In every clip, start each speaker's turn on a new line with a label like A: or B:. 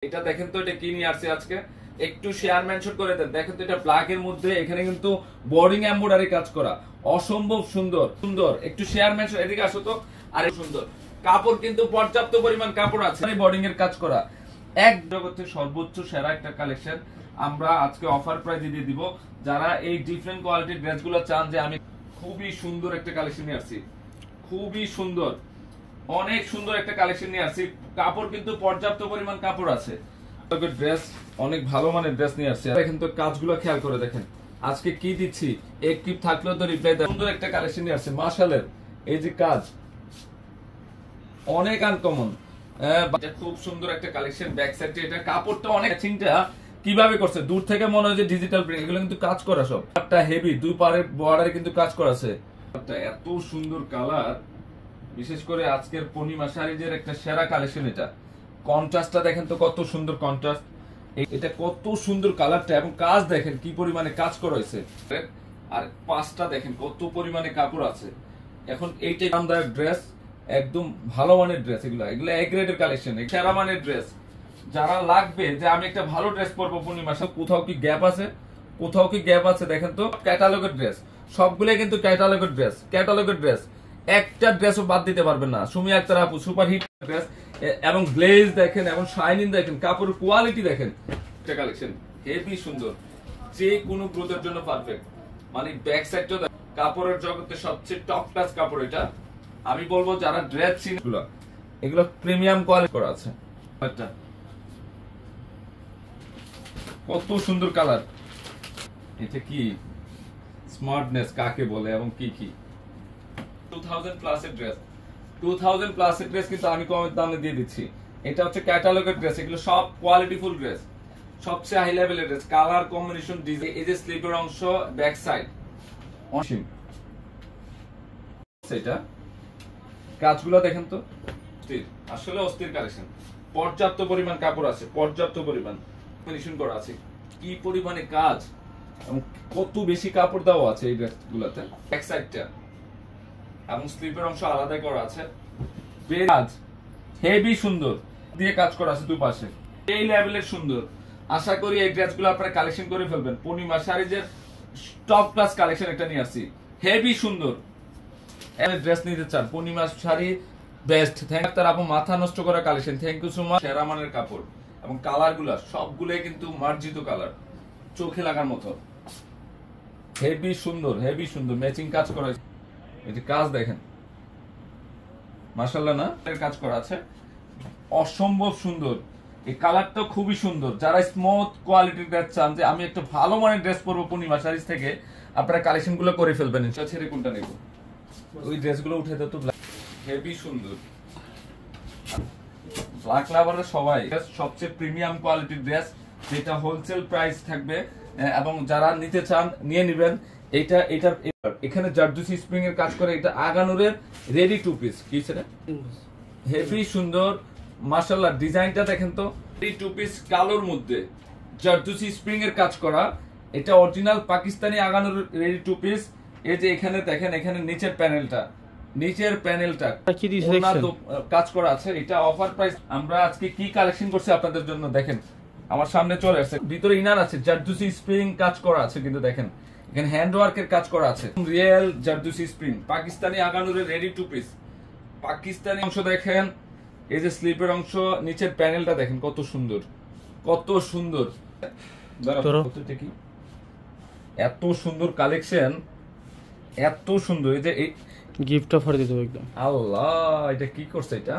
A: এটা দেখেন তো, এটা কি নিয়ে আসছে আজকে, একটু শেয়ার মেনশন করে দেন। দেখেন তো, এটা ব্ল্যাক এর মধ্যে এখানে কিন্তু বোর্ডিং এমব্রয়ডারি কাজ করা, অসম্ভব সুন্দর সুন্দর। একটু শেয়ার মেনশন, এদিকে আসো তো। আরে সুন্দর কাপড়, কিন্তু পর্যাপ্ত পরিমাণ কাপড় আছে, বোর্ডিং এর কাজ করা, এক জগতের সর্বোচ্চ সেরা একটা কালেকশন আমরা আজকে অফার প্রাইসে দিয়ে দিব। যারা এই ডিফারেন্ট কোয়ালিটির ড্রেসগুলো চান, যে আমি খুবই সুন্দর একটা কালেকশন নিয়ে আসছি, খুবই সুন্দর, অনেক সুন্দর একটা কালেকশন নিয়ে আসছি। কাপড় কিন্তু পর্যাপ্ত পরিমাণ কাপড় আছে, ড্রেস অনেক ভালো মানের ড্রেস নিয়ে আসছি। দেখেন তো কাজগুলো খেয়াল করে দেখেন, আজকে কি দিচ্ছি, এক টিপ থাকলেও তো রিপ্লাই দেয়। সুন্দর একটা কালেকশন নিয়ে আসছে মাশাআল্লাহ। এই যে কাজ অনেক আনকমন, খুব সুন্দর একটা কালেকশন। ব্যাক সাইডে এটা কাপড়টা অনেক, ম্যাচিংটা কিভাবে করছে, দূর থেকে মনে হয় যে ডিজিটাল প্রিন্ট, এগুলো কিন্তু কাজ করা, সব একটা হেভি, দুই পারে বর্ডারে কিন্তু কাজ করা আছে। এত সুন্দর কালার, বিশেষ করে আজকের পূর্ণিমা শাড়িজের একটা সেরা কালেকশন এটা। কন্ট্রাস্টটা দেখেন তো কত সুন্দর কন্ট্রাস্ট, এটা কত সুন্দর কালারটা, এবং কাজ দেখেন কি পরিমাণে কাজ করা হয়েছে, আর পাঁচটা দেখেন কত পরিমাণে কাপড় আছে। এখন এইটাই আরামদায়ক ড্রেস, একদম ভালো মানের ড্রেস, এগুলো এ গ্রেডের কালেকশন, সেরা মানের ড্রেস। যারা লাগবে যে আমি একটা ভালো ড্রেস পরবো পূর্ণিমা, কোথাও কি গ্যাপ আছে, কোথাও কি গ্যাপ আছে, দেখেন তো ক্যাটালগের ড্রেস, সবগুলোই কিন্তু ক্যাটালগের ড্রেস, ক্যাটালগের ড্রেস, একটা ড্রেসও বাদ দিতে পারবেন না। সুমি আক্তার আপু সুপার হিট ড্রেস, এবং গ্লেজ দেখেন, এবং শাইনিং দেখেন, কাপড়ের কোয়ালিটি দেখেন, একটা কালেকশন হেভি সুন্দর, যে কোনো গ্রোথের জন্য পারফেক্ট। মানে ব্যাক সাইডটা কাপড়ের জগতে সবচেয়ে টপ ক্লাস কাপড় এটা। আমি বলবো যারা ড্রেস চিন, এগুলো প্রিমিয়াম কোয়ালিটি করা আছে। কত সুন্দর কালার, এটা কি স্মার্টনেস কাকে বলে, এবং কি কি 2000 প্লাস এর ড্রেস, 2000 প্লাস এর ড্রেস কিন্তু আমি কম দামে দিয়ে দিচ্ছি। এটা হচ্ছে ক্যাটালগের ড্রেস, এগুলো সব কোয়ালিটিফুল ড্রেস, সবচেয়ে হাই লেভেলের ড্রেস, কালার কম্বিনেশন, ডিজাইন, এই যে স্লিপের অংশ, ব্যাক সাইড, সেটা কাজগুলো দেখেন তো, আসলে অস্থির কালেকশন। পর্যাপ্ত পরিমাণ কাপড় আছে, পর্যাপ্ত পরিমাণ ফিনিশিং করা আছে, কি পরিমাণে কাজ, এবং কত বেশি কাপড় দেওয়া আছে এই ড্রেসগুলোতে। ব্যাক সাইডটা এবং স্লিপের অংশ আলাদা করা আছে, কাজ হেভি সুন্দর দিয়ে কাজ করা আছে দুই পাশে, এই লেভেলের সুন্দর। আশা করি এই ড্রেসগুলো আপনারা কালেকশন করে ফেলবেন। পূর্ণিমা শাড়িজের টপ ক্লাস কালেকশন একটা নিয়ে আসছি, হেভি সুন্দর। ড্রেস নিতে চান, পূর্ণিমা শাড়ি বেস্ট। থ্যাংক তার আপু, মাথা নষ্ট করা collection, thank you so much. সেরা মানের কাপড়, এবং কালার গুলা সবগুলোই কিন্তু মার্জিত কালার, চোখে লাগার মতো, হেভি সুন্দর, হেভি সুন্দর ম্যাচিং কাজ করা। এই যে কাজ দেখেন মাশাআল্লাহ, না কাজ করা আছে, অসম্ভব সুন্দর। এই কালারটা খুবই সুন্দর। যারা স্মুথ কোয়ালিটির ড্রেস চান, যে আমি একটা ভালো মানের ড্রেস পরবো পূর্ণিমা শাড়িজ থেকে, আপনারা কালেকশন গুলো করে ফেলবেন। ছেড়ে কোনটা নেব, ওই ড্রেসগুলো উঠে দিত, হেভি সুন্দর। ব্ল্যাক লাভাররা সবাই, সবচেয়ে প্রিমিয়াম কোয়ালিটির ড্রেস, যেটা হোলসেল প্রাইস থাকবে, এবং যারা নিতে চান নিয়ে নেবেন। এইটা এটার এখানে জারদুসি স্প্রিং এর কাজ করে, এটা আগানুরের রেডি টু পিস, কি সেটা হেভি সুন্দর মাশাআল্লাহ। ডিজাইনটা দেখেন তো, রেডি টু পিস কালোর মধ্যে জারদুসি স্প্রিং এর কাজ করা, এটা original Pakistani Aghanoor ready two piece. এই যে এখানে দেখেন, এখানে নিচের প্যানেলটা, নিচের প্যানেলটা কাজ করা আছে। এটা অফার প্রাইস। আমরা আজকে কি কালেকশন করছি আপনাদের জন্য দেখেন, আমার সামনে চলে আসছে। ভিতরে ইনার আছে, জারদুসি স্প্রিং কাজ করা আছে, কিন্তু দেখেন এখানে হ্যান্ড ওয়ার্কের কাজ করা আছে, রিয়েল জারদুসি স্প্রিং, পাকিস্তানি আগানুরের রেডি টু পিস। পাকিস্তানি অংশ দেখেন, এই যে স্লিপের অংশ, নিচের প্যানেলটা দেখেন কত সুন্দর, কত সুন্দর। এত সুন্দর কালেকশন, এত সুন্দর। এই যে
B: গিফট অফার দিতে হবে একদম।
A: আল্লাহ, এটা কি করছে, এটা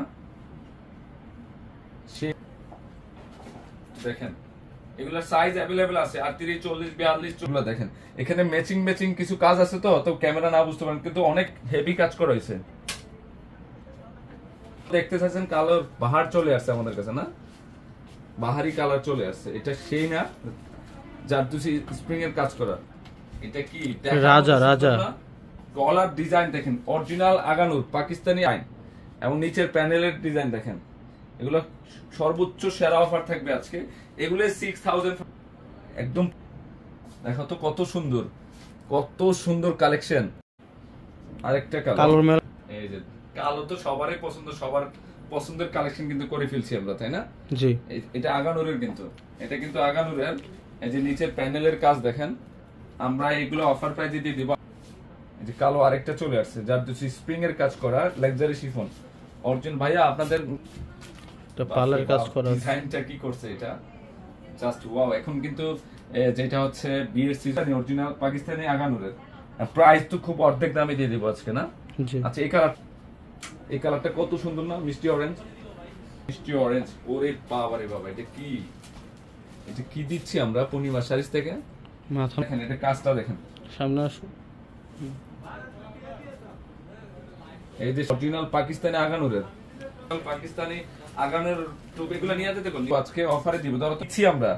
A: দেখেন, এগুলা সাইজ अवेलेबल আছে, 38, 40, 42 চুলা দেখেন। এখানে ম্যাচিং ম্যাচিং কিছু কাজ আছে, তো ক্যামেরা না বুঝতে পারেন, কিন্তু অনেক হেভি কাজ করা হয়েছে। দেখতে চাচ্ছেন কালার বাহার চলে আসছে আমাদের কাছে, না বাহারি কালার চলে আসছে। এটা সেই না জারদুসি স্প্রিং এর কাজ করা, এটা কি
B: রাজা রাজা
A: গলার ডিজাইন দেখেন, অরিজিনাল আগানুর পাকিস্তানি আইন, এবং নিচের প্যানেলের ডিজাইন দেখেন। এগুলো সর্বোচ্চ সেরা অফার থাকবে আজকে, এগুলো 6000 একদম। দেখো তো কত সুন্দর, কত সুন্দর কালেকশন। আরেকটা কালার, এই যে কালো তো সবারই পছন্দ, সবার পছন্দের কালেকশন কিন্তু করে ফেলছি আমরা, তাই না?
B: জি,
A: এটা আগানুরের, কিন্তু এটা কিন্তু আগানুরের। এই যে নিচের প্যানেলের কাজ দেখেন, আমরা এগুলো অফার প্রাইজে দিয়ে দিব। এই যে কালো আরেকটা চলে আসছে, যার দুটি স্প্রিং এর কাজ করা লাক্সারি শিফন অরিজিনাল। ভাইয়া আপনাদের
B: পার্লার কাজ করা আছে।
A: ডিজাইনটা কি করছে এটা, জাস্ট ওয়াও। এখন কিন্তু যেটা হচ্ছে বিয়ের সিজন, অরিজিনাল পাকিস্তানি আগানুরের প্রাইস তো খুব অর্ধেক দামে দিয়ে দিব আজকে, না?
B: জি,
A: আচ্ছা, এই কালারটা কত সুন্দর না, মিষ্টি অরেঞ্জ। মিষ্টি অরেঞ্জ, ওরে বাবা রে বাবা, এটা কি দিচ্ছি আমরা পূর্ণিমা শাড়িজ থেকে।
B: মাথা
A: দেখেন এটা কাজটা দেখেন,
B: সামনে আসো।
A: এই যে অরিজিনাল পাকিস্তানি আগানুরের, পাকিস্তানি আগানুর টুপিগুলো নিয়ে যেতে বলি আজকে অফারে দিব। ধরো দিচ্ছি আমরা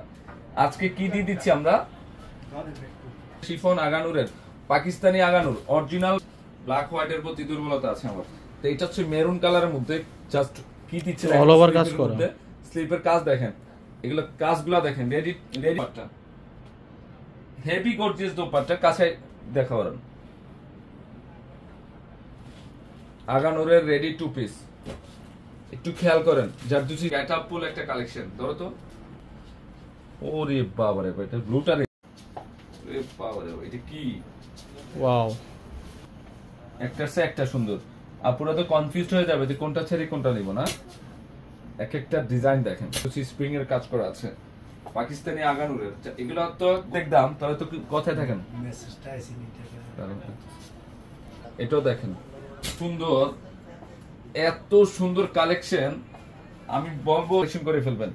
A: আজকে কি দিয়ে দিচ্ছি আমরা, chiffon আগানুরের, Pakistani Aganoor original. Black হোয়াইটের প্রতি দুর্বলতা আছে আমার, তো এটা হচ্ছে মেরুন কালারের মধ্যে। জাস্ট কি দিচ্ছে,
B: অল ওভার কাজ করা,
A: স্লিপের কাজ দেখেন, এগুলো কাজগুলো দেখেন, রেডি হেভি গর্জিয়াস দোপাট্টা। কাছে দেখা করেন, আগানুরের রেডি টু পিস। একটু খেয়াল করেন, যার দুটি গেটআপ ফুল একটা কালেকশন। ধরো তো, ওরে বাবা রে, এটা ব্লুটা রে বাবা রে, এটা কি
B: ওয়াও,
A: একটার চেয়ে একটা সুন্দর। আপুরা তো কনফিউজড হয়ে যাবে যে কোনটা ছেড়ে কোনটা নিব, না? এক একটা ডিজাইন দেখেন, স্প্রিং এর কাজ করা আছে, পাকিস্তানি আগানুরের। এগুলো তো দেখতাম, তাহলে তো কথায় থাকেন। এটাও দেখেন সুন্দর, এত সুন্দর কালেকশন। আমি বলবো কালেকশন করে ফেলবেন,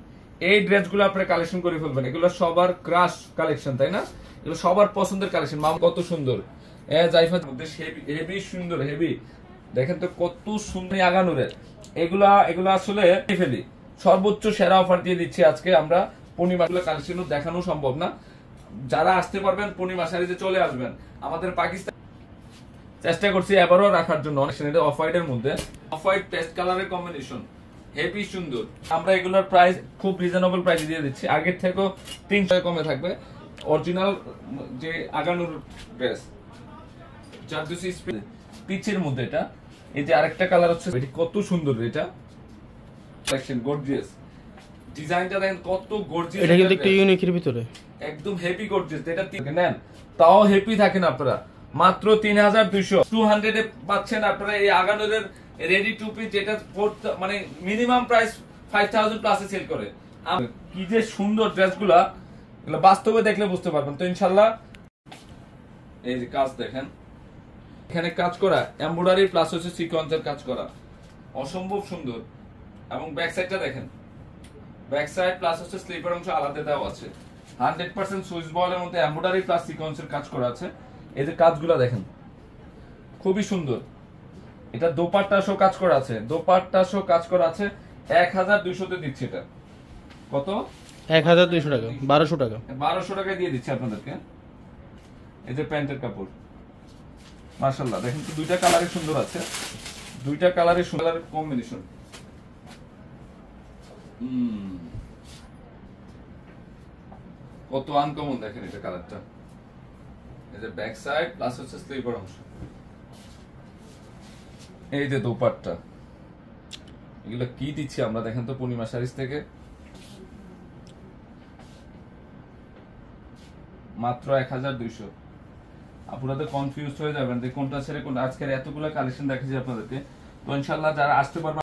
A: এই ড্রেসগুলো আপনারা কালেকশন করে ফেলবেন। এগুলো সবার ক্রাশ কালেকশন, তাই না? এগুলো সবার পছন্দের কালেকশন। মাম কত সুন্দর, জাইফার মধ্যে হেভি সুন্দর, হেভি দেখেন তো কত সুন্দর আগানুরের। এগুলা আসলে ফেলি সর্বোচ্চ সেরা অফার দিয়ে দিচ্ছি আজকে আমরা। পূর্ণিমা কালেকশন দেখানো সম্ভব না, যারা আসতে পারবেন পূর্ণিমা শাড়িতে চলে আসবেন। আমাদের পাকিস্তান চেষ্টা করছি এবারও রাখার জন্য অনেক অফ হোয়াইট এর মধ্যে, অফ হোয়াইট পেস্ট কালারের কম্বিনেশন, হেভি সুন্দর। আমরা এগুলোর প্রাইস খুব রিজনেবল প্রাইসে দিয়ে দিচ্ছি, আগের থেকেও 300 কমে থাকবে। অরিজিনাল যে আগানুর ড্রেস, যার দুটি পিচের মধ্যে এটা। এই যে আরেকটা কালার হচ্ছে, এটি কত সুন্দর, এটা কালেকশন গর্জিয়াস। ডিজাইনটা দেখেন কত গর্জিয়াস,
B: এটা কিন্তু একটু ইউনিকের ভিতরে,
A: একদম হেভি গর্জিয়াস। এটা নেন তাও হেভি থাকেন আপনারা। মাত্র 3200 200 এ পাচ্ছেন আপনারা এই আগানুরের রেডি টু পিস, যেটা মানে মিনিমাম প্রাইস 5000 প্লাসে সেল করে। কি যে সুন্দর ড্রেসগুলা, এগুলো বাস্তবে দেখলে বুঝতে পারবেন। তো ইনশাআল্লাহ এই যে কাজ দেখেন, এখানে কাজ করা এমব্রয়ডারি প্লাস হচ্ছে সিকোয়েন্সের কাজ করা, অসম্ভব সুন্দর। এবং ব্যাক সাইডটা দেখেন, ব্যাক সাইড প্লাস হচ্ছে স্লিপার অংশ আলাদা দেওয়া আছে। 100% সুইচ বলের মধ্যে এমব্রয়ডারি প্লাস সিকোয়েন্সের কাজ করা আছে। এই যে কাজগুলো দেখেন, খুবই সুন্দর। এটা দোপাট্টা সহ কাজ করা আছে, দোপাট্টা সহ কাজ করা আছে। 1200 তে দিচ্ছি। এটা কত?
B: 1200 টাকা, 1200 টাকা,
A: 1200 টাকায় দিয়ে দিচ্ছি আপনাদেরকে। এই যে প্যান্টের কাপড়, মাশাআল্লাহ দেখেন তো, দুইটা কালারে সুন্দর আছে, দুইটা কালারে সুন্দর কম্বিনেশন। কত আনকমন দেখেন এটা কালারটা। এই যে ব্যাক সাইড প্লাস হচ্ছে স্লিপার অংশ, এই যে দোপাট্টা, এগুলো কি দিচ্ছি আমরা দেখেন তো পূর্ণিমা শাড়িজ থেকে। মাত্র 1200। আপনারা তো কনফিউজ হয়ে যাবেন যে কোনটা ছেড়ে কোনটা। আজকের এতগুলো কালেকশন দেখাচ্ছি আপনাদেরকে, তো ইনশাআল্লাহ যারা আসতে পারবেন